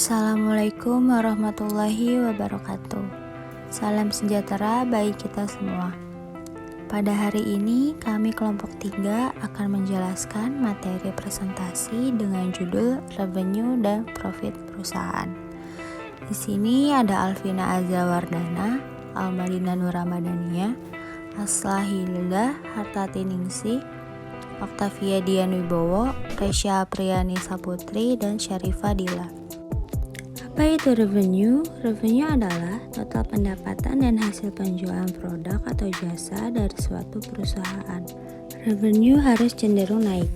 Assalamualaikum warahmatullahi wabarakatuh. Salam sejahtera bagi kita semua. Pada hari ini kami kelompok 3 akan menjelaskan materi presentasi dengan judul Revenue dan Profit Perusahaan. Di sini ada Alvina Azawardana, Almadina Nuramadania, Aslahilda Hartatiningsih, Oktavia Dian Wibowo, Resya Apriyani Saputri, dan Syarifah Dila. Apa itu revenue? Revenue adalah total pendapatan dan hasil penjualan produk atau jasa dari suatu perusahaan. Revenue harus cenderung naik.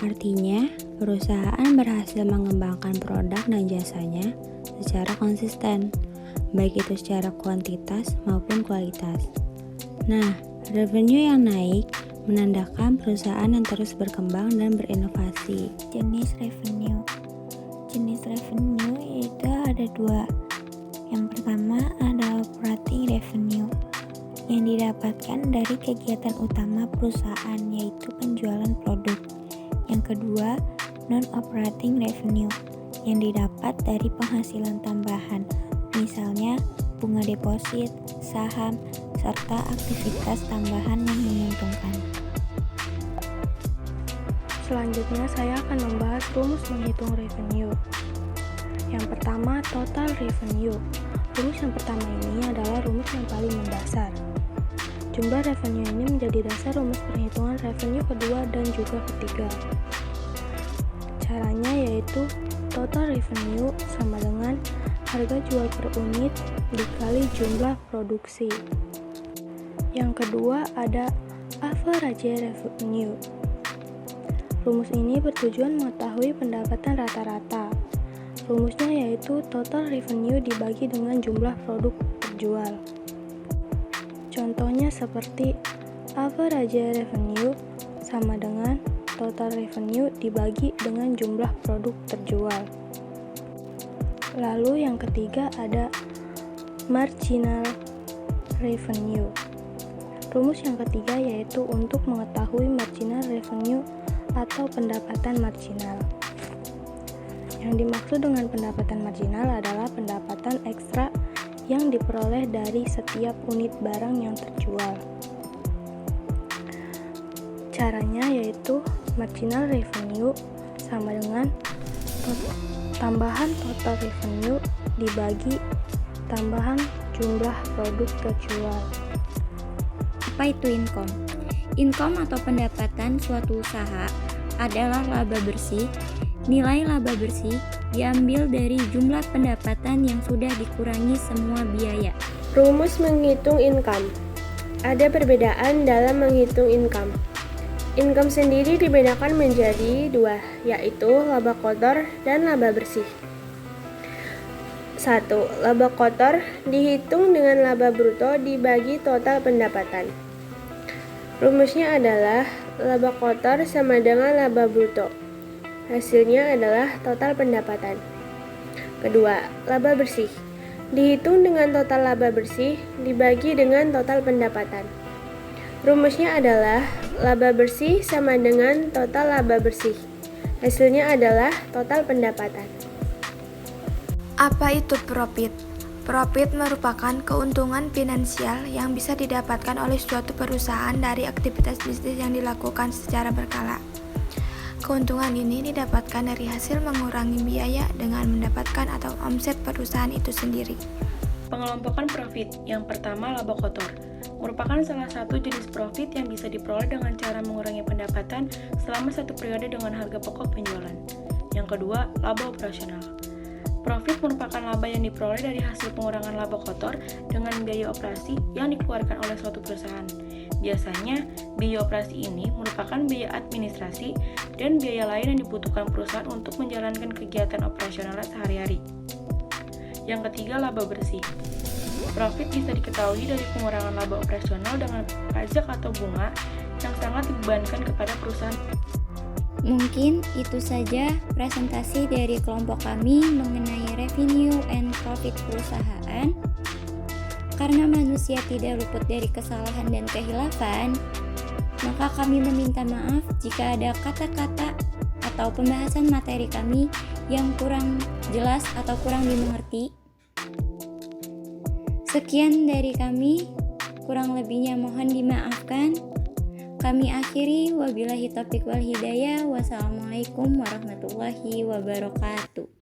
Artinya, perusahaan berhasil mengembangkan produk dan jasanya secara konsisten, baik itu secara kuantitas maupun kualitas. Nah, revenue yang naik menandakan perusahaan yang terus berkembang dan berinovasi. Jenis revenue itu ada dua. Yang pertama ada operating revenue yang didapatkan dari kegiatan utama perusahaan, yaitu penjualan produk. Yang kedua, non-operating revenue yang didapat dari penghasilan tambahan, misalnya bunga deposit, saham, serta aktivitas tambahan yang menguntungkan. Selanjutnya saya akan membahas rumus menghitung revenue. Yang pertama, total revenue. Rumus yang pertama ini adalah rumus yang paling mendasar. Jumlah revenue ini menjadi dasar rumus perhitungan revenue kedua dan juga ketiga. Caranya yaitu total revenue sama dengan harga jual per unit dikali jumlah produksi. Yang kedua ada average revenue. Rumus ini bertujuan mengetahui pendapatan rata-rata. Rumusnya yaitu total revenue dibagi dengan jumlah produk terjual. Contohnya seperti average revenue sama dengan total revenue dibagi dengan jumlah produk terjual. Lalu yang ketiga ada marginal revenue. Rumus yang ketiga yaitu untuk mengetahui marginal revenue atau pendapatan marginal. Yang dimaksud dengan pendapatan marginal adalah pendapatan ekstra yang diperoleh dari setiap unit barang yang terjual. Caranya yaitu marginal revenue sama dengan tambahan total revenue dibagi tambahan jumlah produk terjual. Apa itu income? Income atau pendapatan suatu usaha adalah laba bersih. Nilai laba bersih diambil dari jumlah pendapatan yang sudah dikurangi semua biaya. Rumus menghitung income. Ada perbedaan dalam menghitung income. Income sendiri dibedakan menjadi dua, yaitu laba kotor dan laba bersih. 1. Laba kotor dihitung dengan laba bruto dibagi total pendapatan. Rumusnya adalah laba kotor sama dengan laba bruto. Hasilnya adalah total pendapatan. Kedua, laba bersih. Dihitung dengan total laba bersih dibagi dengan total pendapatan. Rumusnya adalah laba bersih sama dengan total laba bersih. Hasilnya adalah total pendapatan. Apa itu profit? Profit merupakan keuntungan finansial yang bisa didapatkan oleh suatu perusahaan dari aktivitas bisnis yang dilakukan secara berkala. Keuntungan ini didapatkan dari hasil mengurangi biaya dengan mendapatkan atau omset perusahaan itu sendiri. Pengelompokan profit. Yang pertama, laba kotor. Merupakan salah satu jenis profit yang bisa diperoleh dengan cara mengurangi pendapatan selama satu periode dengan harga pokok penjualan. Yang kedua, laba operasional. Profit merupakan laba yang diperoleh dari hasil pengurangan laba kotor dengan biaya operasi yang dikeluarkan oleh suatu perusahaan. Biasanya, biaya operasi ini merupakan biaya administrasi dan biaya lain yang dibutuhkan perusahaan untuk menjalankan kegiatan operasional sehari-hari. Yang ketiga, laba bersih. Profit bisa diketahui dari pengurangan laba operasional dengan pajak atau bunga yang sangat dibebankan kepada perusahaan. Mungkin itu saja presentasi dari kelompok kami mengenai revenue and profit perusahaan. Karena manusia tidak luput dari kesalahan dan kehilafan, maka kami meminta maaf jika ada kata-kata atau pembahasan materi kami yang kurang jelas atau kurang dimengerti. Sekian dari kami, kurang lebihnya mohon dimaafkan. Kami akhiri, wabillahi taufiq wal hidayah. Wassalamualaikum warahmatullahi wabarakatuh.